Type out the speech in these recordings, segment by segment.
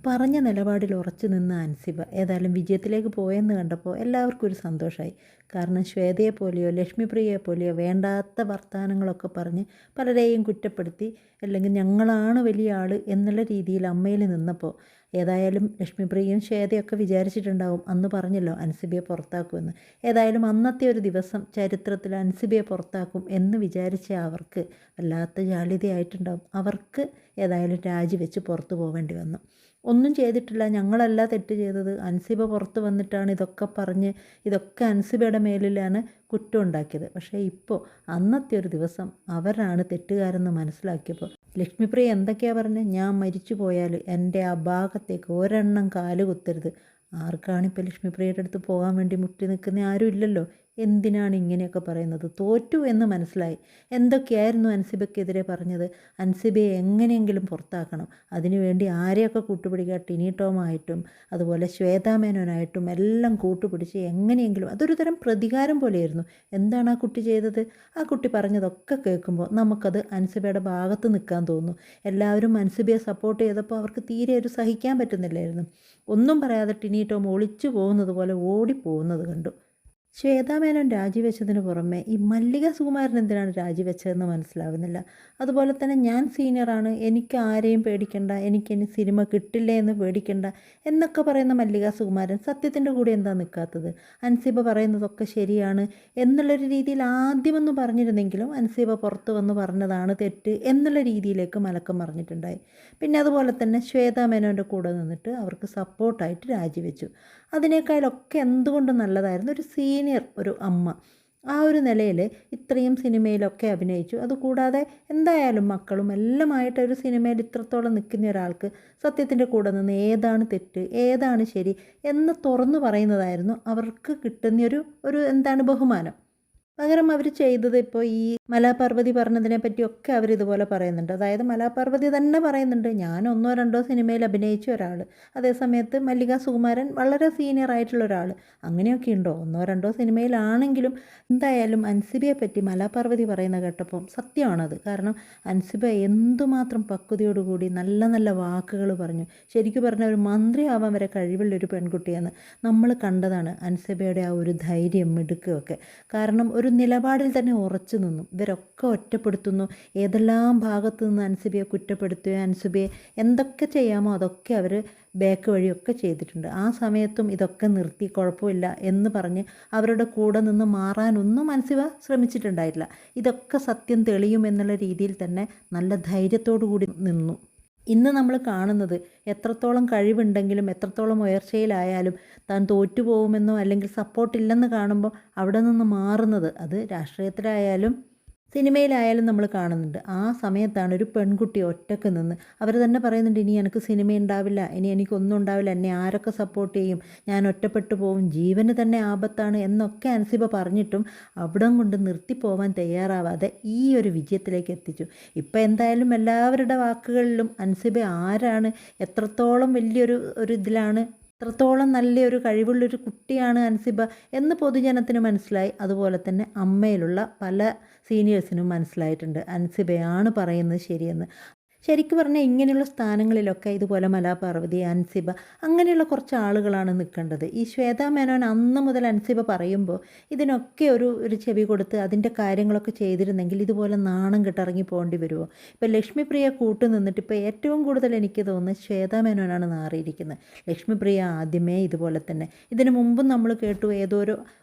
പറഞ്ഞ നിലപാടിൽ ഉറച്ചു നിന്ന അൻസിബ ഏതായാലും വിജയത്തിലേക്ക് പോയെന്ന് കണ്ടപ്പോൾ എല്ലാവർക്കും ഒരു സന്തോഷമായി. കാരണം ശ്വേതയെ പോലെയോ ലക്ഷ്മിപ്രിയയെ പോലെയോ വേണ്ടാത്ത വർത്തമാനങ്ങളൊക്കെ പറഞ്ഞ് പലരെയും കുറ്റപ്പെടുത്തി, അല്ലെങ്കിൽ ഞങ്ങളാണ് വലിയ ആൾ എന്നുള്ള രീതിയിൽ അമ്മയിൽ നിന്നപ്പോൾ ഏതായാലും ലക്ഷ്മിപ്രിയയും ശ്വേതയൊക്കെ വിചാരിച്ചിട്ടുണ്ടാവും, അന്ന് പറഞ്ഞല്ലോ അൻസിബയെ പുറത്താക്കുമെന്ന്. ഏതായാലും അന്നത്തെ ഒരു ദിവസം ചരിത്രത്തിൽ അൻസിബയെ പുറത്താക്കും എന്ന് വിചാരിച്ച അവർക്ക് വല്ലാത്ത ജാള്യതയായിട്ടുണ്ടാവും. അവർക്ക് ഏതായാലും രാജിവെച്ച് പുറത്തു പോവേണ്ടി വന്നു. ഒന്നും ചെയ്തിട്ടില്ല, ഞങ്ങളല്ല തെറ്റ് ചെയ്തത്, അൻസിബ പുറത്ത് വന്നിട്ടാണ് ഇതൊക്കെ പറഞ്ഞ് ഇതൊക്കെ അൻസിബയുടെ മേലിലാണ് കുറ്റം ഉണ്ടാക്കിയത്. പക്ഷേ ഇപ്പോൾ അന്നത്തെ ഒരു ദിവസം അവരാണ് തെറ്റുകാരെന്ന് മനസ്സിലാക്കിയപ്പോൾ ലക്ഷ്മിപ്രിയ എന്തൊക്കെയാണ് പറഞ്ഞത്? ഞാൻ മരിച്ചു പോയാൽ എൻ്റെ ആ ഭാഗത്തേക്ക് ഒരെണ്ണം കാല് കുത്തരുത്. ആർക്കാണിപ്പോൾ ലക്ഷ്മിപ്രിയയുടെ അടുത്ത് പോകാൻ വേണ്ടി മുട്ടി നിൽക്കുന്ന ആരും ഇല്ലല്ലോ. എന്തിനാണ് ഇങ്ങനെയൊക്കെ പറയുന്നത്? തോറ്റു എന്ന് മനസ്സിലായി. എന്തൊക്കെയായിരുന്നു അൻസിബയ്ക്കെതിരെ പറഞ്ഞത്? അൻസിബയെ എങ്ങനെയെങ്കിലും പുറത്താക്കണം, അതിനുവേണ്ടി ആരെയൊക്കെ കൂട്ടുപിടിക്കുക, ടിനി ടോമായിട്ടും അതുപോലെ ശ്വേതാമേനോനായിട്ടും എല്ലാം കൂട്ടുപിടിച്ച് എങ്ങനെയെങ്കിലും, അതൊരു തരം പ്രതികാരം പോലെയായിരുന്നു. എന്താണ് ആ കുട്ടി ചെയ്തത്? ആ കുട്ടി പറഞ്ഞതൊക്കെ കേൾക്കുമ്പോൾ നമുക്കത് അൻസിബയുടെ ഭാഗത്ത് നിൽക്കാൻ തോന്നുന്നു. എല്ലാവരും അൻസിബയെ സപ്പോർട്ട് ചെയ്തപ്പോൾ അവർക്ക് തീരെ ഒരു സഹിക്കാൻ പറ്റുന്നില്ലായിരുന്നു. ഒന്നും പറയാതെ ടിനി ടോം ഒളിച്ചു പോകുന്നത് പോലെ ഓടിപ്പോകുന്നത് കണ്ടു. ശ്വേതാമേനോൻ രാജിവെച്ചതിന് പുറമെ ഈ മല്ലിക സുകുമാരൻ എന്തിനാണ് രാജിവെച്ചതെന്ന് മനസ്സിലാവുന്നില്ല. അതുപോലെ തന്നെ ഞാൻ സീനിയറാണ്, എനിക്ക് ആരെയും പേടിക്കണ്ട, എനിക്കിനി സിനിമ കിട്ടില്ലേ എന്ന് പേടിക്കണ്ട എന്നൊക്കെ പറയുന്ന മല്ലിക സുകുമാരൻ സത്യത്തിൻ്റെ കൂടെ എന്താ നിൽക്കാത്തത്? അൻസിബ പറയുന്നതൊക്കെ ശരിയാണ് എന്നുള്ളൊരു രീതിയിൽ ആദ്യമൊന്നും പറഞ്ഞിരുന്നെങ്കിലും അൻസിബ പുറത്ത് വന്ന് പറഞ്ഞതാണ് തെറ്റ് എന്നുള്ള രീതിയിലേക്ക് മലക്കം പറഞ്ഞിട്ടുണ്ടായി. പിന്നെ അതുപോലെ തന്നെ ശ്വേതാമേനോൻ്റെ കൂടെ നിന്നിട്ട് അവർക്ക് സപ്പോർട്ടായിട്ട് രാജിവെച്ചു. അതിനേക്കാളൊക്കെ എന്തുകൊണ്ടും നല്ലതായിരുന്നു ഒരു സീനിയർ ഒരു അമ്മ. ആ ഒരു നിലയിൽ ഇത്രയും സിനിമയിലൊക്കെ അഭിനയിച്ചു. അതുകൂടാതെ എന്തായാലും മക്കളും എല്ലാമായിട്ട് ഒരു സിനിമയിൽ ഇത്രത്തോളം നിൽക്കുന്ന ഒരാൾക്ക് സത്യത്തിൻ്റെ കൂടെ നിന്ന് ഏതാണ് തെറ്റ് ഏതാണ് ശരി എന്ന് തുറന്നു പറയുന്നതായിരുന്നു അവർക്ക് കിട്ടുന്നൊരു എന്താണ് ബഹുമാനം. പകരം അവർ ചെയ്തത് ഇപ്പോൾ ഈ മലാപാർവതി പറഞ്ഞതിനെ പറ്റിയൊക്കെ അവരിതുപോലെ പറയുന്നുണ്ട്. അതായത് മലാപാർവതി തന്നെ പറയുന്നുണ്ട്, ഞാൻ 1-2 സിനിമയിൽ അഭിനയിച്ച ഒരാൾ, അതേസമയത്ത് മല്ലിക സുകുമാരൻ വളരെ സീനിയർ ആയിട്ടുള്ള ഒരാൾ. അങ്ങനെയൊക്കെ ഉണ്ടോ? 1-2 സിനിമയിലാണെങ്കിലും എന്തായാലും അൻസിബയെ പറ്റി മലാപാർവതി പറയുന്ന കേട്ടപ്പം സത്യമാണത്. കാരണം അൻസിബ എന്തുമാത്രം പക്വതയോടുകൂടി നല്ല നല്ല വാക്കുകൾ പറഞ്ഞു. ശരിക്കും പറഞ്ഞ ഒരു മന്ത്രിയാവാൻ വരെ കഴിവുള്ളൊരു പെൺകുട്ടിയെന്ന് നമ്മൾ കണ്ടതാണ് അൻസിബയുടെ ആ ഒരു ധൈര്യം മിടുക്കുമൊക്കെ. കാരണം ഒരു നിലപാടിൽ തന്നെ ഉറച്ചു നിന്നു. ഇവരൊക്കെ ഒറ്റപ്പെടുത്തുന്നു, ഏതെല്ലാം ഭാഗത്തു നിന്ന് അൻസിബയെ കുറ്റപ്പെടുത്തുകയോ അൻസിബയെ എന്തൊക്കെ ചെയ്യാമോ അതൊക്കെ അവർ ബാക്ക് വഴിയൊക്കെ ചെയ്തിട്ടുണ്ട്. ആ സമയത്തും ഇതൊക്കെ നിർത്തി കുഴപ്പമില്ല എന്ന് പറഞ്ഞ് അവരുടെ കൂടെ നിന്ന് മാറാനൊന്നും അൻസിബ ശ്രമിച്ചിട്ടുണ്ടായിട്ടില്ല. ഇതൊക്കെ സത്യം തെളിയുമെന്നുള്ള രീതിയിൽ തന്നെ നല്ല ധൈര്യത്തോടു കൂടി നിന്നു. ഇന്ന് നമ്മൾ കാണുന്നത് എത്രത്തോളം കഴിവുണ്ടെങ്കിലും എത്രത്തോളം ഉയർച്ചയിലായാലും താൻ തോറ്റുപോകുമെന്നോ അല്ലെങ്കിൽ സപ്പോർട്ടില്ലെന്ന് കാണുമ്പോൾ അവിടെ നിന്ന് മാറുന്നത്, അത് രാഷ്ട്രീയത്തിലായാലും സിനിമയിലായാലും നമ്മൾ കാണുന്നുണ്ട്. ആ സമയത്താണ് ഒരു പെൺകുട്ടി ഒറ്റക്ക് നിന്ന് അവർ തന്നെ പറയുന്നുണ്ട്, ഇനി എനിക്ക് സിനിമ ഉണ്ടാവില്ല, ഇനി എനിക്കൊന്നും ഉണ്ടാവില്ല, എന്നെ ആരൊക്കെ സപ്പോർട്ട് ചെയ്യും, ഞാൻ ഒറ്റപ്പെട്ടു പോവും, ജീവന് തന്നെ ആപത്താണ് എന്നൊക്കെ അൻസിബ പറഞ്ഞിട്ടും അവിടം കൊണ്ട് നിർത്തിപ്പോവാൻ തയ്യാറാവാതെ ഈ ഒരു വിജയത്തിലേക്ക് എത്തിച്ചു. ഇപ്പം എന്തായാലും എല്ലാവരുടെ വാക്കുകളിലും അൻസിബ ആരാണ്, എത്രത്തോളം വലിയൊരു ഇതിലാണ്, എത്രത്തോളം നല്ലൊരു കഴിവുള്ളൊരു കുട്ടിയാണ് അൻസിബ എന്ന് പൊതുജനത്തിന് മനസ്സിലായി. അതുപോലെ തന്നെ അമ്മയിലുള്ള പല സീനിയേഴ്സിനും മനസ്സിലായിട്ടുണ്ട് അൻസിബയാണ് പറയുന്നത് ശരിയെന്ന്. ശരിക്കും പറഞ്ഞാൽ ഇങ്ങനെയുള്ള സ്ഥാനങ്ങളിലൊക്കെ ഇതുപോലെ മലാപാർവതി, അൻസിബ അങ്ങനെയുള്ള കുറച്ച് ആളുകളാണ് നിൽക്കേണ്ടത്. ഈ ശ്വേതാ മേനോൻ അന്ന് മുതൽ അൻസിബ പറയുമ്പോൾ ഇതിനൊക്കെ ഒരു ചെവി കൊടുത്ത് അതിൻ്റെ കാര്യങ്ങളൊക്കെ ചെയ്തിരുന്നെങ്കിൽ ഇതുപോലെ നാണം കെട്ടിറങ്ങി പോകേണ്ടി വരുമോ? ഇപ്പോൾ ലക്ഷ്മിപ്രിയ കൂട്ടു നിന്നിട്ട് ഇപ്പോൾ ഏറ്റവും കൂടുതൽ എനിക്ക് തോന്നുന്നത് ശ്വേതാ മേനോനാണ് നാറിയിരിക്കുന്നത്. ലക്ഷ്മിപ്രിയ ആദ്യമേ ഇതുപോലെ തന്നെ, ഇതിനു മുമ്പും നമ്മൾ കേട്ടു ഏതോ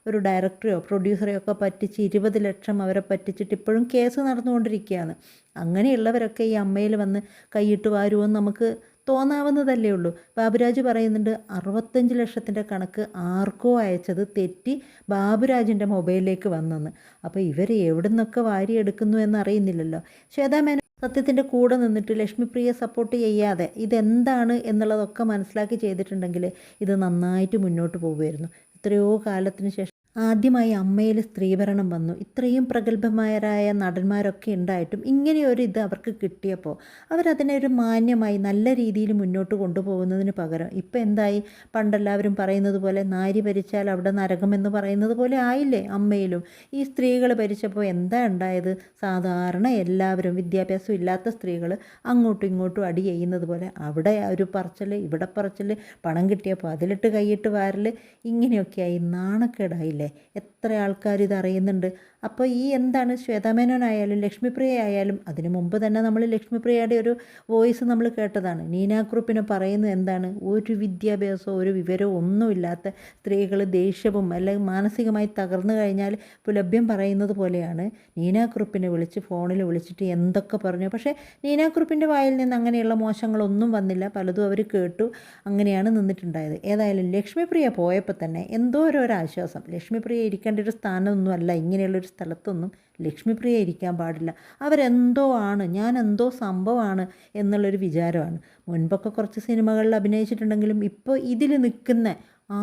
ഒരു ഡയറക്ടറെയോ പ്രൊഡ്യൂസറെയോ ഒക്കെ പറ്റിച്ച് 20 ലക്ഷം അവരെ പറ്റിച്ചിട്ട് ഇപ്പോഴും കേസ് നടന്നുകൊണ്ടിരിക്കുകയാണ്. അങ്ങനെയുള്ളവരൊക്കെ ഈ അമ്മയിൽ വന്ന് കൈയിട്ട് വാരുമെന്ന് നമുക്ക് തോന്നാവുന്നതല്ലേ ഉള്ളൂ. ബാബുരാജ് പറയുന്നുണ്ട് 65 ലക്ഷത്തിൻ്റെ കണക്ക് ആർക്കോ അയച്ചത് തെറ്റി ബാബുരാജിൻ്റെ മൊബൈലിലേക്ക് വന്നെന്ന്. അപ്പോൾ ഇവർ എവിടെ നിന്നൊക്കെ വാരിയെടുക്കുന്നു എന്നറിയുന്നില്ലല്ലോ. ശ്വേതാമേനോൻ സത്യത്തിൻ്റെ കൂടെ നിന്നിട്ട് ലക്ഷ്മിപ്രിയ സപ്പോർട്ട് ചെയ്യാതെ ഇതെന്താണ് എന്നുള്ളതൊക്കെ മനസ്സിലാക്കി ചെയ്തിട്ടുണ്ടെങ്കിൽ ഇത് നന്നായിട്ട് മുന്നോട്ട് പോകുമായിരുന്നു. എത്രയോ കാലത്തിന് ശേഷം ആദ്യമായി അമ്മയിൽ സ്ത്രീഭരണം വന്നു. ഇത്രയും പ്രഗത്ഭമാരായ നടന്മാരൊക്കെ ഉണ്ടായിട്ടും ഇങ്ങനെയൊരു ഇത് അവർക്ക് കിട്ടിയപ്പോൾ അവരതിനെ ഒരു മാന്യമായി നല്ല രീതിയിൽ മുന്നോട്ട് കൊണ്ടുപോകുന്നതിന് പകരം ഇപ്പം എന്തായി, പണ്ടെല്ലാവരും പറയുന്നത് പോലെ നാരി ഭരിച്ചാൽ അവിടെ നരകമെന്ന് പറയുന്നത് പോലെ ആയില്ലേ അമ്മയിലും. ഈ സ്ത്രീകൾ ഭരിച്ചപ്പോൾ എന്താ ഉണ്ടായത്? സാധാരണ എല്ലാവരും വിദ്യാഭ്യാസം ഇല്ലാത്ത സ്ത്രീകൾ അങ്ങോട്ടും ഇങ്ങോട്ടും അടി ചെയ്യുന്നത് പോലെ അവിടെ ഒരു പറച്ചൽ, ഇവിടെ പറച്ചൽ, പണം കിട്ടിയപ്പോൾ അതിലിട്ട് കൈയിട്ട് വാരൽ, ഇങ്ങനെയൊക്കെയായി നാണക്കേടായില്ലേ. എത്ര ആൾക്കാർ ഇത് അറിയുന്നുണ്ട്. അപ്പോൾ ഈ എന്താണ്, ശ്വേതാമേനോനായാലും ലക്ഷ്മിപ്രിയ ആയാലും അതിനു മുമ്പ് തന്നെ നമ്മൾ ലക്ഷ്മിപ്രിയയുടെ ഒരു വോയിസ് നമ്മൾ കേട്ടതാണ്. നീനാക്കുറുപ്പിനെ പറയുന്നത് എന്താണ്, ഒരു വിദ്യാഭ്യാസമോ ഒരു വിവരമോ ഒന്നുമില്ലാത്ത സ്ത്രീകൾ ദേഷ്യവും അല്ലെങ്കിൽ മാനസികമായി തകർന്നു കഴിഞ്ഞാൽ പുലഭ്യം പറയുന്നത് പോലെയാണ് നീനാക്കുറുപ്പിനെ വിളിച്ച് ഫോണിൽ വിളിച്ചിട്ട് എന്തൊക്കെ പറഞ്ഞു. പക്ഷേ നീനാക്കുറുപ്പിൻ്റെ വായിൽ നിന്ന് അങ്ങനെയുള്ള മോശങ്ങളൊന്നും വന്നില്ല, പലതും അവർ കേട്ടു, അങ്ങനെയാണ് നിന്നിട്ടുണ്ടായത്. ഏതായാലും ലക്ഷ്മിപ്രിയ പോയപ്പോൾ തന്നെ എന്തോ ഒരു ആശ്വാസം. ലക്ഷ്മിപ്രിയ ഇരിക്കേണ്ട ഒരു സ്ഥാനമൊന്നുമല്ല ഇങ്ങനെയുള്ളൊരു സ്ഥലത്തൊന്നും ലക്ഷ്മിപ്രിയ ഇരിക്കാൻ പാടില്ല. അവരെന്തോ ആണ്, ഞാൻ എന്തോ സംഭവമാണ് എന്നുള്ളൊരു വിചാരമാണ്. മുൻപൊക്കെ കുറച്ച് സിനിമകളിൽ അഭിനയിച്ചിട്ടുണ്ടെങ്കിലും ഇപ്പോൾ ഇതിൽ നിൽക്കുന്ന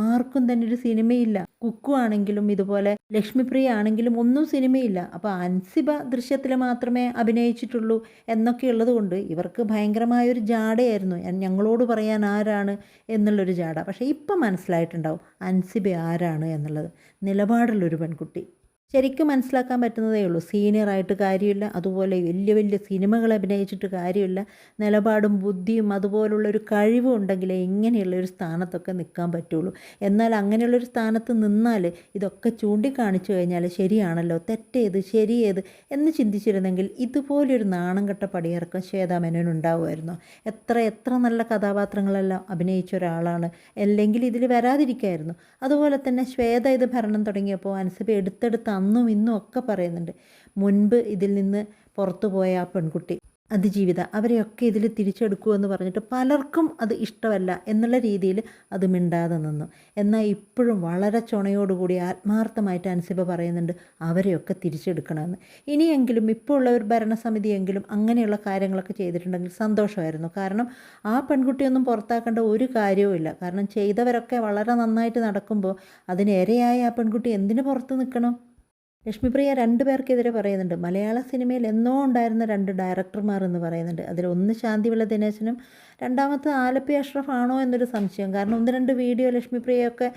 ആർക്കും തന്നെ ഒരു സിനിമയില്ല. കുക്കു ആണെങ്കിലും ഇതുപോലെ ലക്ഷ്മിപ്രിയ ആണെങ്കിലും ഒന്നും സിനിമയില്ല. അപ്പോൾ അൻസിബ ദൃശ്യത്തിൽ മാത്രമേ അഭിനയിച്ചിട്ടുള്ളൂ എന്നൊക്കെ ഉള്ളത് കൊണ്ട് ഇവർക്ക് ഭയങ്കരമായൊരു ജാടയായിരുന്നു, ഞങ്ങളോട് പറയാൻ ആരാണ് എന്നുള്ളൊരു ജാട. പക്ഷേ ഇപ്പം മനസ്സിലായിട്ടുണ്ടാവും അൻസിബ ആരാണ് എന്നുള്ളത്. നിലപാടുള്ളൊരു പെൺകുട്ടി. ശരിക്കും മനസ്സിലാക്കാൻ പറ്റുന്നതേ ഉള്ളൂ. സീനിയറായിട്ട് കാര്യമില്ല, അതുപോലെ വലിയ വലിയ സിനിമകൾ അഭിനയിച്ചിട്ട് കാര്യമില്ല. നിലപാടും ബുദ്ധിയും അതുപോലുള്ളൊരു കഴിവും ഉണ്ടെങ്കിലേ ഇങ്ങനെയുള്ളൊരു സ്ഥാനത്തൊക്കെ നിൽക്കാൻ പറ്റുള്ളൂ. എന്നാൽ അങ്ങനെയുള്ളൊരു സ്ഥാനത്ത് നിന്നാൽ ഇതൊക്കെ ചൂണ്ടിക്കാണിച്ചു കഴിഞ്ഞാൽ ശരിയാണല്ലോ, തെറ്റേത് ശരിയേത് എന്ന് ചിന്തിച്ചിരുന്നെങ്കിൽ ഇതുപോലൊരു നാണം കെട്ട പടിയിറക്കം ശ്വേതാമേനോൻ ഉണ്ടാവുമായിരുന്നു. എത്ര നല്ല കഥാപാത്രങ്ങളെല്ലാം അഭിനയിച്ച ഒരാളാണ്, അല്ലെങ്കിൽ ഇതിൽ വരാതിരിക്കായിരുന്നു. അതുപോലെ തന്നെ ശ്വേത ഇത് ഭരണം തുടങ്ങിയപ്പോൾ അൻസിബ എടുത്തെടുത്ത് അന്നും ഇന്നും ഒക്കെ പറയുന്നുണ്ട്, മുൻപ് ഇതിൽ നിന്ന് പുറത്തു പോയ ആ പെൺകുട്ടി അതിജീവിത, അവരെയൊക്കെ ഇതിൽ തിരിച്ചെടുക്കുമെന്ന് പറഞ്ഞിട്ട് പലർക്കും അത് ഇഷ്ടമല്ല എന്നുള്ള രീതിയിൽ അത് മിണ്ടാതെ നിന്നു. എന്നാൽ ഇപ്പോഴും വളരെ ചുണയോടുകൂടി ആത്മാർത്ഥമായിട്ട് അൻസിബ പറയുന്നുണ്ട് അവരെയൊക്കെ തിരിച്ചെടുക്കണമെന്ന്. ഇനിയെങ്കിലും ഇപ്പോൾ ഉള്ള ഒരു ഭരണസമിതിയെങ്കിലും അങ്ങനെയുള്ള കാര്യങ്ങളൊക്കെ ചെയ്തിട്ടുണ്ടെങ്കിൽ സന്തോഷമായിരുന്നു. കാരണം ആ പെൺകുട്ടിയൊന്നും പുറത്താക്കേണ്ട ഒരു കാര്യവുമില്ല. കാരണം ചെയ്തവരൊക്കെ വളരെ നന്നായിട്ട് നടക്കുമ്പോൾ അതിനിരയായ ആ പെൺകുട്ടി എന്തിനു പുറത്ത് നിൽക്കണം? ലക്ഷ്മിപ്രിയ 2 പേർക്കെതിരെ പറയുന്നുണ്ട്. മലയാള സിനിമയിൽ എന്നോ ഉണ്ടായിരുന്ന 2 ഡയറക്ടർമാർ എന്ന് പറയുന്നുണ്ട്. അതിലൊന്ന് ശാന്തിവിള ദിനേശനും രണ്ടാമത്തെ ആലപ്പി അഷ്റഫ് ആണോ എന്നൊരു സംശയം. കാരണം 1-2 വീഡിയോ ലക്ഷ്മിപ്രിയയൊക്കെ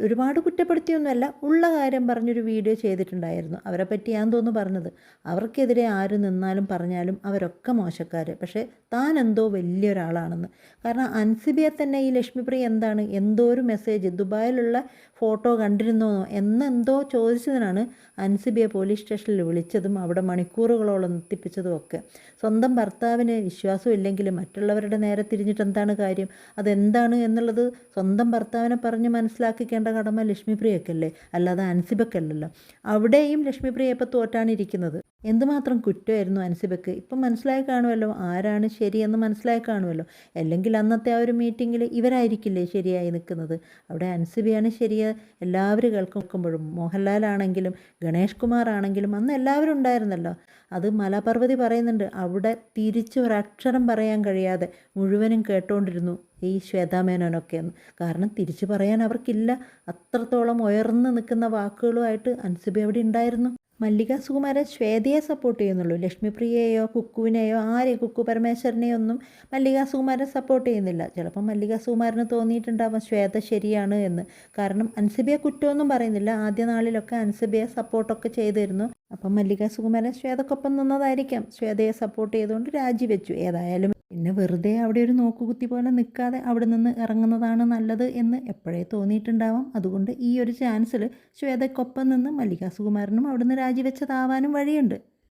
ഒരുപാട് കുറ്റപ്പെടുത്തിയൊന്നുമല്ല, ഉള്ള കാര്യം പറഞ്ഞൊരു വീഡിയോ ചെയ്തിട്ടുണ്ടായിരുന്നു. അവരെ പറ്റി ഞാൻ തോന്നുന്നു പറഞ്ഞത്, അവർക്കെതിരെ ആര് നിന്നാലും പറഞ്ഞാലും അവരൊക്കെ മോശക്കാർ, പക്ഷേ താൻ എന്തോ വലിയൊരാളാണെന്ന്. കാരണം അൻസിബയെ തന്നെ ഈ ലക്ഷ്മിപ്രിയ എന്താണ്, എന്തോ ഒരു മെസ്സേജ് ദുബായിലുള്ള ഫോട്ടോ കണ്ടിരുന്നോ എന്നെന്തോ ചോദിച്ചതിനാണ് അൻസിബയെ പോലീസ് സ്റ്റേഷനിൽ വിളിച്ചതും അവിടെ മണിക്കൂറുകളോളം നിർത്തിപ്പിച്ചതും ഒക്കെ. സ്വന്തം ഭർത്താവിന് വിശ്വാസം ഇല്ലെങ്കിൽ മറ്റുള്ളവരുടെ നേരെ തിരിഞ്ഞിട്ട് എന്താണ് കാര്യം? അതെന്താണ് എന്നുള്ളത് സ്വന്തം ഭർത്താവിനെ പറഞ്ഞ് മനസ്സിലാക്കിക്കേണ്ട കടമ ലക്ഷ്മിപ്രിയക്കല്ലേ, അല്ലാതെ അൻസിബക്കല്ലല്ലോ. അവിടെയും ലക്ഷ്മിപ്രിയ ഇപ്പോൾ തോറ്റാണിരിക്കുന്നത്. എന്തുമാത്രം കുറ്റമായിരുന്നു അൻസിബക്ക്. ഇപ്പം മനസ്സിലായി കാണുമല്ലോ ആരാണ് ശരിയെന്ന് മനസ്സിലായി കാണുമല്ലോ. അല്ലെങ്കിൽ അന്നത്തെ ആ ഒരു മീറ്റിങ്ങിൽ ഇവരായിരിക്കില്ലേ ശരിയായി നിൽക്കുന്നത്? അവിടെ അൻസിബയാണ് ശരിയ എല്ലാവരും കേൾക്കുമ്പോഴും. മോഹൻലാലാണെങ്കിലും ഗണേഷ് കുമാർ ആണെങ്കിലും അന്ന് എല്ലാവരും ഉണ്ടായിരുന്നല്ലോ. അത് മലപർവ്വതി പറയുന്നുണ്ട്, അവിടെ തിരിച്ച് ഒരക്ഷരം പറയാൻ കഴിയാതെ മുഴുവനും കേട്ടോണ്ടിരുന്നു ഈ ശ്വേതാമേനോനൊക്കെയെന്ന്. കാരണം തിരിച്ചു പറയാൻ അവർക്കില്ല. അത്രത്തോളം ഉയർന്നു നിൽക്കുന്ന വാക്കുകളുമായിട്ട് അൻസിബ അവിടെ ഉണ്ടായിരുന്നു. മല്ലിക സുകുമാരൻ ശ്വേതയെ സപ്പോർട്ട് ചെയ്യുന്നുള്ളൂ. ലക്ഷ്മിപ്രിയയെയോ കുക്കുവിനെയോ കുക്കു പരമേശ്വരനെയോ ഒന്നും മല്ലിക സുകുമാരൻ സപ്പോർട്ട് ചെയ്യുന്നില്ല. ചിലപ്പോൾ മല്ലിക സുകുമാരന് തോന്നിയിട്ടുണ്ടാവാം ശ്വേത ശരിയാണ് എന്ന്. കാരണം അൻസിബയെ കുറ്റമൊന്നും പറയുന്നില്ല, ആദ്യ നാളിലൊക്കെ അൻസിബയെ സപ്പോർട്ടൊക്കെ ചെയ്തിരുന്നു. അപ്പം മല്ലിക സുകുമാരൻ ശ്വേതക്കൊപ്പം നിന്നതായിരിക്കാം. ശ്വേതയെ സപ്പോർട്ട് ചെയ്തുകൊണ്ട് രാജിവെച്ചു. ഏതായാലും പിന്നെ വെറുതെ അവിടെ ഒരു നോക്കുകുത്തി പോലെ നിൽക്കാതെ അവിടെ നിന്ന് ഇറങ്ങുന്നതാണ് നല്ലത് എന്ന് എപ്പോഴേ തോന്നിയിട്ടുണ്ടാവാം. അതുകൊണ്ട് ഈ ഒരു ചാൻസിൽ ശ്വേതയ്ക്കൊപ്പം നിന്ന് മല്ലിക സുകുമാരനും അവിടുന്ന് രാജിവെച്ചതാവാനും വഴിയുണ്ട്.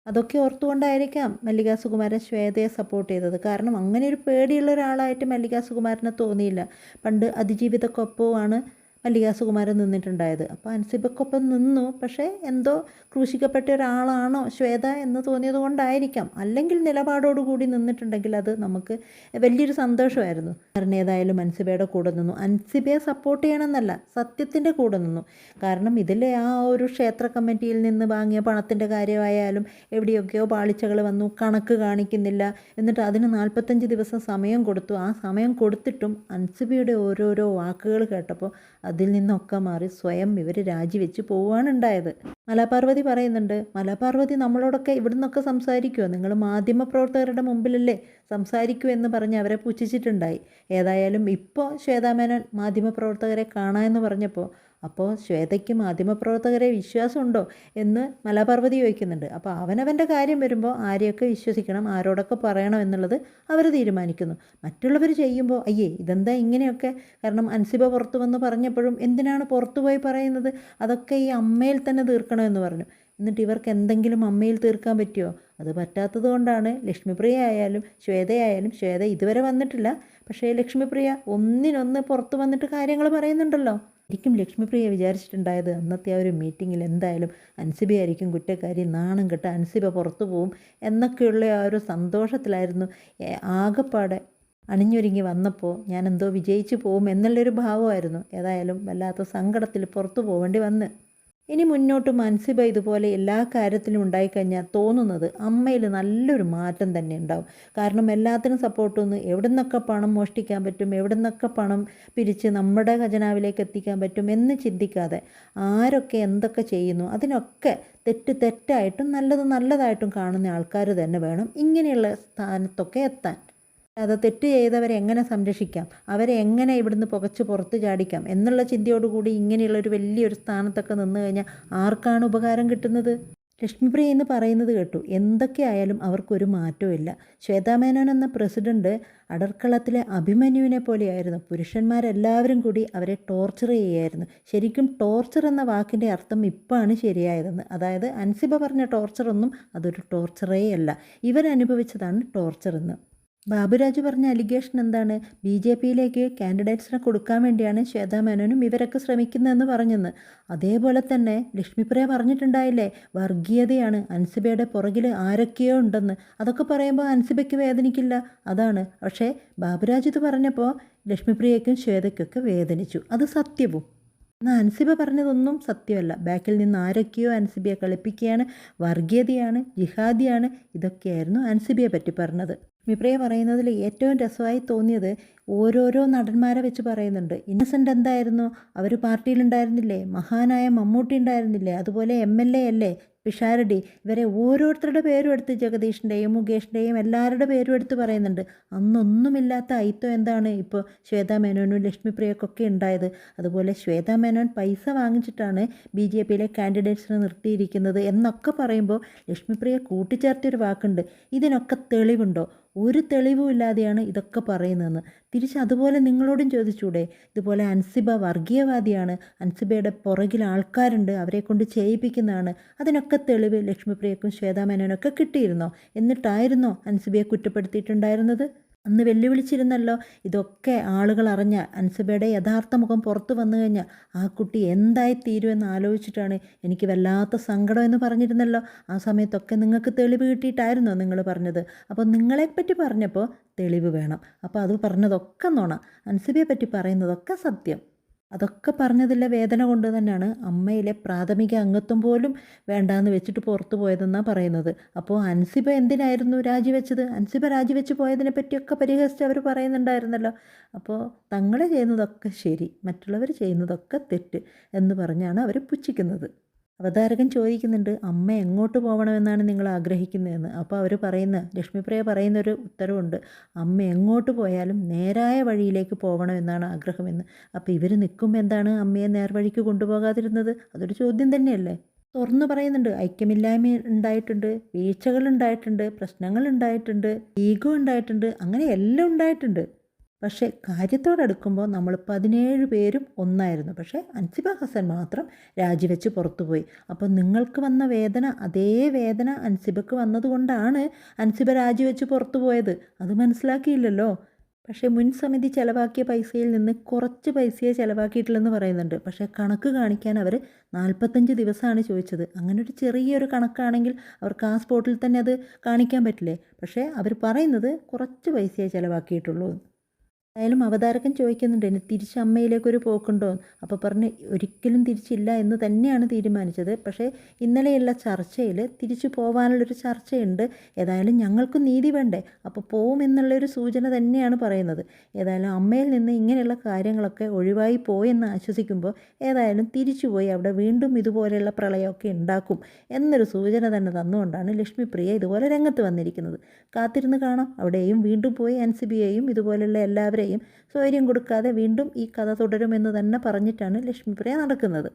അതൊക്കെ ഓർത്തുകൊണ്ടായിരിക്കാം മല്ലിക സുകുമാരൻ ശ്വേതയെ സപ്പോർട്ട് ചെയ്തത്. കാരണം അങ്ങനെ ഒരു പേടിയുള്ള ഒരാളായിട്ട് മല്ലിക സുകുമാരനെ തോന്നിയില്ല. പണ്ട് അതിജീവിതക്കൊപ്പമാണ് മല്ലിക സുകുമാരൻ നിന്നിട്ടുണ്ടായത്. അപ്പോൾ അൻസിബക്കൊപ്പം നിന്നു, പക്ഷേ എന്തോ ക്രൂശിക്കപ്പെട്ട ഒരാളാണോ ശ്വേത എന്ന് തോന്നിയത് കൊണ്ടായിരിക്കാം. അല്ലെങ്കിൽ നിലപാടോടുകൂടി നിന്നിട്ടുണ്ടെങ്കിൽ അത് നമുക്ക് വലിയൊരു സന്തോഷമായിരുന്നു. കാരണം ഏതായാലും അൻസിബയുടെ കൂടെ നിന്നു. അൻസിബയെ സപ്പോർട്ട് ചെയ്യണമെന്നല്ല, സത്യത്തിൻ്റെ കൂടെ നിന്നു. കാരണം ഇതിലെ ആ ഒരു ക്ഷേത്ര കമ്മിറ്റിയിൽ നിന്ന് വാങ്ങിയ പണത്തിൻ്റെ കാര്യമായാലും എവിടെയൊക്കെയോ പാളിച്ചകൾ വന്നു, കണക്ക് കാണിക്കുന്നില്ല, എന്നിട്ട് അതിന് 45 ദിവസം സമയം കൊടുത്തു. ആ സമയം കൊടുത്തിട്ടും അൻസിബയുടെ ഓരോരോ വാക്കുകൾ കേട്ടപ്പോൾ അത് അതിൽ നിന്നൊക്കെ മാറി സ്വയം ഇവർ രാജിവെച്ച് പോവുകയാണ് ഉണ്ടായത്. മലാപാർവതി പറയുന്നുണ്ട്, മലാപാർവതി നമ്മളോടൊക്കെ ഇവിടുന്നൊക്കെ സംസാരിക്കുമോ, നിങ്ങൾ മാധ്യമപ്രവർത്തകരുടെ മുമ്പിലല്ലേ സംസാരിക്കൂ എന്ന് പറഞ്ഞ് അവരെ പുച്ഛിച്ചിട്ടുണ്ടായി. ഏതായാലും ഇപ്പോൾ ശ്വേതാമേനോൻ മാധ്യമപ്രവർത്തകരെ കാണാമെന്ന് പറഞ്ഞപ്പോൾ അപ്പോൾ ശ്വേതയ്ക്ക് മാധ്യമപ്രവർത്തകരെ വിശ്വാസമുണ്ടോ എന്ന് മലാപാർവതി ചോദിക്കുന്നുണ്ട്. അപ്പോൾ അവനവൻ്റെ കാര്യം വരുമ്പോൾ ആരെയൊക്കെ വിശ്വസിക്കണം, ആരോടൊക്കെ പറയണം എന്നുള്ളത് അവർ തീരുമാനിക്കുന്നു. മറ്റുള്ളവർ ചെയ്യുമ്പോൾ അയ്യേ ഇതെന്താ ഇങ്ങനെയൊക്കെ, കാരണം അൻസിബ പുറത്തു വന്ന് പറഞ്ഞപ്പോഴും എന്തിനാണ് പുറത്തു പോയി പറയുന്നത്, അതൊക്കെ ഈ അമ്മയിൽ തന്നെ തീർക്കണമെന്ന് പറഞ്ഞു. എന്നിട്ട് ഇവർക്ക് എന്തെങ്കിലും അമ്മയിൽ തീർക്കാൻ പറ്റുമോ? അത് പറ്റാത്തത് കൊണ്ടാണ് ലക്ഷ്മിപ്രിയ ആയാലും ശ്വേതയായാലും, ശ്വേത ഇതുവരെ വന്നിട്ടില്ല, പക്ഷേ ലക്ഷ്മിപ്രിയ ഒന്നിനൊന്ന് പുറത്ത് വന്നിട്ട് കാര്യങ്ങൾ പറയുന്നുണ്ടല്ലോ. ശരിക്കും ലക്ഷ്മിപ്രിയ വിചാരിച്ചിട്ടുണ്ടായത് അന്നത്തെ ആ ഒരു മീറ്റിങ്ങിൽ എന്തായാലും അൻസിബയായിരിക്കും കുറ്റക്കാരി, നാണം കെട്ട് അൻസിബ പുറത്തു പോവും എന്നൊക്കെയുള്ള ആ ഒരു സന്തോഷത്തിലായിരുന്നു. ആകെപ്പാടെ അണിഞ്ഞൊരുങ്ങി വന്നപ്പോൾ ഞാൻ എന്തോ വിജയിച്ചു പോവും എന്നുള്ളൊരു ഭാവമായിരുന്നു. ഏതായാലും വല്ലാത്ത സങ്കടത്തിൽ പുറത്തു പോവേണ്ടി വന്ന്. ഇനി മുന്നോട്ട് അൻസിബ ഇതുപോലെ എല്ലാ കാര്യത്തിലും ഉണ്ടായിക്കഴിഞ്ഞാൽ തോന്നുന്നത് അമ്മയിൽ നല്ലൊരു മാറ്റം തന്നെ ഉണ്ടാവും. കാരണം എല്ലാത്തിനും സപ്പോർട്ടൊന്ന് എവിടെ നിന്നൊക്കെ പണം മോഷ്ടിക്കാൻ പറ്റും, എവിടെ നിന്നൊക്കെ പണം പിരിച്ച് നമ്മുടെ ഖജനാവിലേക്ക് എത്തിക്കാൻ പറ്റും എന്ന് ചിന്തിക്കാതെ ആരൊക്കെ എന്തൊക്കെ ചെയ്യുന്നു അതിനൊക്കെ തെറ്റായിട്ടും നല്ലതായിട്ടും കാണുന്ന ആൾക്കാർ തന്നെ വേണം ഇങ്ങനെയുള്ള സ്ഥാനത്തൊക്കെ എത്താൻ. അത് തെറ്റ് ചെയ്തവരെ എങ്ങനെ സംരക്ഷിക്കാം, അവരെ എങ്ങനെ ഇവിടുന്ന് പുകച്ച് പുറത്ത് ചാടിക്കാം എന്നുള്ള ചിന്തയോടുകൂടി ഇങ്ങനെയുള്ളൊരു വലിയൊരു സ്ഥാനത്തൊക്കെ നിന്ന് കഴിഞ്ഞാൽ ആർക്കാണ് ഉപകാരം കിട്ടുന്നത്? ലക്ഷ്മിപ്രിയ എന്ന് പറയുന്നത് കേട്ടു, എന്തൊക്കെ ആയാലും അവർക്കൊരു മാറ്റവും ഇല്ല. ശ്വേതാമേനോൻ എന്ന പ്രസിഡന്റ് അടർക്കളത്തിലെ അഭിമന്യുവിനെ പോലെയായിരുന്നു. പുരുഷന്മാരെല്ലാവരും കൂടി അവരെ ടോർച്ചർ ചെയ്യുമായിരുന്നു. ശരിക്കും ടോർച്ചർ എന്ന വാക്കിൻ്റെ അർത്ഥം ഇപ്പോഴാണ് ശരിയായതെന്ന്. അതായത് അൻസിബ പറഞ്ഞ ടോർച്ചറൊന്നും അതൊരു ടോർച്ചറേ അല്ല, ഇവരനുഭവിച്ചതാണ് ടോർച്ചർ എന്ന്. ബാബുരാജ് പറഞ്ഞ അലിഗേഷൻ എന്താണ്, BJPയിലേക്ക് കാൻഡിഡേറ്റ്സിനെ കൊടുക്കാൻ വേണ്ടിയാണ് ശ്വേതാമേനോനും ഇവരൊക്കെ ശ്രമിക്കുന്നതെന്ന് പറഞ്ഞെന്ന്. അതേപോലെ തന്നെ ലക്ഷ്മിപ്രിയ പറഞ്ഞിട്ടുണ്ടായില്ലേ, വർഗീയതയാണ്, അൻസിബയുടെ പുറകിൽ ആരൊക്കെയോ ഉണ്ടെന്ന്. അതൊക്കെ പറയുമ്പോൾ അൻസിബയ്ക്ക് വേദനിക്കില്ല, അതാണ്. പക്ഷേ ബാബുരാജ് ഇത് പറഞ്ഞപ്പോൾ ലക്ഷ്മിപ്രിയയ്ക്കും ശ്വേതയ്ക്കൊക്കെ വേദനിച്ചു. അത് സത്യവും. എന്നാൽ അൻസിബ പറഞ്ഞതൊന്നും സത്യമല്ല. ബാക്കിൽ നിന്ന് ആരൊക്കെയോ അൻസിബയെ കളിപ്പിക്കുകയാണ്, വർഗീയതയാണ്, ജിഹാദിയാണ്, ഇതൊക്കെയായിരുന്നു അൻസിബയെ പറ്റി പറഞ്ഞത്. വിപ്രിയ പറയുന്നതിൽ ഏറ്റവും രസമായി തോന്നിയത് ഓരോരോ നടന്മാരെ വെച്ച് പറയുന്നുണ്ട്. ഇന്നസെൻ്റ് എന്തായിരുന്നു, അവർ പാർട്ടിയിലുണ്ടായിരുന്നില്ലേ, മഹാനായ മമ്മൂട്ടി ഉണ്ടായിരുന്നില്ലേ, അതുപോലെ MLA അല്ലേ പിഷാരടി, ഇവരെ ഓരോരുത്തരുടെ പേരും എടുത്ത് ജഗദീഷിൻ്റെയും മുകേഷിൻ്റെയും എല്ലാവരുടെ പേരും എടുത്ത് പറയുന്നുണ്ട്. അന്നൊന്നുമില്ലാത്ത ഐത്തം എന്താണ് ഇപ്പോൾ ശ്വേതാമേനോനും ലക്ഷ്മിപ്രിയക്കൊക്കെ ഉണ്ടായത്. അതുപോലെ ശ്വേതാമേനോൻ പൈസ വാങ്ങിച്ചിട്ടാണ് BJPയിലെ കാൻഡിഡേറ്റ്സിനെ നിർത്തിയിരിക്കുന്നത് എന്നൊക്കെ പറയുമ്പോൾ ലക്ഷ്മിപ്രിയ കൂട്ടിച്ചേർത്തൊരു വാക്കുണ്ട്, ഇതിനൊക്കെ തെളിവുണ്ടോ? ഒരു തെളിവും ഇല്ലാതെയാണ് ഇതൊക്കെ പറയുന്നതെന്ന്. തിരിച്ച് അതുപോലെ നിങ്ങളോടും ചോദിച്ചൂടെ, ഇതുപോലെ അൻസിബ വർഗീയവാദിയാണ്, അൻസിബയുടെ പുറകിൽ ആൾക്കാരുണ്ട്, അവരെ കൊണ്ട് ചെയ്യിപ്പിക്കുന്നതാണ്, അതിനൊക്കെ തെളിവ് ലക്ഷ്മിപ്രിയക്കും ശ്വേതാമേനോനൊക്കെ കിട്ടിയിരുന്നോ? എന്നിട്ടായിരുന്നോ അൻസിബയെ കുറ്റപ്പെടുത്തിയിട്ടുണ്ടായിരുന്നത്? അന്ന് വെല്ലുവിളിച്ചിരുന്നല്ലോ. ഇതൊക്കെ ആളുകൾ അറിഞ്ഞാൽ, അൻസിബയുടെ യഥാർത്ഥ മുഖം പുറത്തു വന്നു കഴിഞ്ഞാൽ ആ കുട്ടി എന്തായി തീരുമെന്ന് ആലോചിച്ചിട്ടാണ് എനിക്ക് വല്ലാത്ത സങ്കടം എന്ന് പറഞ്ഞിരുന്നല്ലോ. ആ സമയത്തൊക്കെ നിങ്ങൾക്ക് തെളിവ് കിട്ടിയിട്ടായിരുന്നോ നിങ്ങൾ പറഞ്ഞത്? അപ്പോൾ നിങ്ങളെപ്പറ്റി പറഞ്ഞപ്പോൾ തെളിവ് വേണം. അപ്പോൾ അത് പറഞ്ഞതൊക്കെ നുണ, അൻസിബയെ പറ്റി പറയുന്നതൊക്കെ സത്യം. അതൊക്കെ പറഞ്ഞതിലെ വേദന കൊണ്ട് തന്നെയാണ് അമ്മയിലെ പ്രാഥമിക അംഗത്വം പോലും വേണ്ടാന്ന് വെച്ചിട്ട് പുറത്തു പോയതെന്നാണ് പറയുന്നത്. അപ്പോൾ അൻസിബ എന്തിനായിരുന്നു രാജിവെച്ചത്? അൻസിബ രാജിവെച്ച് പോയതിനെ പറ്റിയൊക്കെ പരിഹസിച്ച് അവർ പറയുന്നുണ്ടായിരുന്നല്ലോ. അപ്പോൾ തങ്ങൾ ചെയ്യുന്നതൊക്കെ ശരി, മറ്റുള്ളവർ ചെയ്യുന്നതൊക്കെ തെറ്റ് എന്ന് പറഞ്ഞാണ് അവർ പുച്ഛിക്കുന്നത്. അവതാരകൻ ചോദിക്കുന്നുണ്ട്, അമ്മ എങ്ങോട്ട് പോകണമെന്നാണ് നിങ്ങൾ ആഗ്രഹിക്കുന്നതെന്ന്. അപ്പോൾ അവർ പറയുന്ന, ലക്ഷ്മിപ്രിയ പറയുന്നൊരു ഉത്തരവുണ്ട്, അമ്മ എങ്ങോട്ട് പോയാലും നേരായ വഴിയിലേക്ക് പോകണമെന്നാണ് ആഗ്രഹമെന്ന്. അപ്പോൾ ഇവർ നിൽക്കുമ്പോൾ എന്താണ് അമ്മയെ നേർവഴിക്ക് കൊണ്ടുപോകാതിരുന്നത്? അതൊരു ചോദ്യം തന്നെയല്ലേ. തുറന്നു പറയുന്നുണ്ട്, ഐക്യമില്ലായ്മ ഉണ്ടായിട്ടുണ്ട്, വീഴ്ചകൾ ഉണ്ടായിട്ടുണ്ട്, പ്രശ്നങ്ങൾ ഉണ്ടായിട്ടുണ്ട്, ഈഗോ ഉണ്ടായിട്ടുണ്ട്, അങ്ങനെ എല്ലാം ഉണ്ടായിട്ടുണ്ട്. പക്ഷേ കാര്യത്തോടടുക്കുമ്പോൾ നമ്മൾ 17 പേരും ഒന്നായിരുന്നു. പക്ഷേ അൻസിബ ഹസൻ മാത്രം രാജിവെച്ച് പുറത്തുപോയി. അപ്പോൾ നിങ്ങൾക്ക് വന്ന വേദന അതേ വേദന അൻസിബക്ക് വന്നതുകൊണ്ടാണ് അൻസിബ രാജിവെച്ച് പുറത്തു പോയത്. അത് മനസ്സിലാക്കിയില്ലല്ലോ. പക്ഷേ മുൻ സമിതി ചിലവാക്കിയ പൈസയിൽ നിന്ന് കുറച്ച് പൈസയെ ചിലവാക്കിയിട്ടുള്ളെന്ന് പറയുന്നുണ്ട്. പക്ഷേ കണക്ക് കാണിക്കാൻ അവർ 45 ദിവസമാണ് ചോദിച്ചത്. അങ്ങനെ ഒരു ചെറിയൊരു കണക്കാണെങ്കിൽ അവർക്ക് ആ സ്പോട്ടിൽ തന്നെ അത് കാണിക്കാൻ പറ്റില്ലേ? പക്ഷേ അവർ പറയുന്നത് കുറച്ച് പൈസയെ ചിലവാക്കിയിട്ടുള്ളൂ. എന്തായാലും അവതാരകൻ ചോദിക്കുന്നുണ്ട് ഇനി തിരിച്ച് അമ്മയിലേക്കൊരു പോക്കുണ്ടോ എന്ന്. അപ്പോൾ പറഞ്ഞ് ഒരിക്കലും തിരിച്ചില്ല എന്ന് തന്നെയാണ് തീരുമാനിച്ചത്. പക്ഷേ ഇന്നലെയുള്ള ചർച്ചയിൽ തിരിച്ചു പോകാനുള്ളൊരു ചർച്ചയുണ്ട്. ഏതായാലും ഞങ്ങൾക്കും നീതി വേണ്ടേ, അപ്പോൾ പോവുമെന്നുള്ളൊരു സൂചന തന്നെയാണ് പറയുന്നത്. ഏതായാലും അമ്മയിൽ നിന്ന് ഇങ്ങനെയുള്ള കാര്യങ്ങളൊക്കെ ഒഴിവായി പോയെന്ന് ആശ്വസിക്കുമ്പോൾ ഏതായാലും തിരിച്ചുപോയി അവിടെ വീണ്ടും ഇതുപോലെയുള്ള പ്രളയമൊക്കെ ഉണ്ടാക്കും എന്നൊരു സൂചന തന്നെ തന്നുകൊണ്ടാണ് ലക്ഷ്മിപ്രിയ ഇതുപോലെ രംഗത്ത് വന്നിരിക്കുന്നത്. കാത്തിരുന്ന് കാണാം. അവിടെയും വീണ്ടും പോയി അൻസിബയെയും ഇതുപോലെയുള്ള എല്ലാവരെയും സ്വൈര്യം കൊടുക്കാതെ വീണ്ടും ഈ കഥ തുടരുമെന്ന് തന്നെ പറഞ്ഞിട്ടാണ് ലക്ഷ്മിപ്രിയ നടക്കുന്നത്.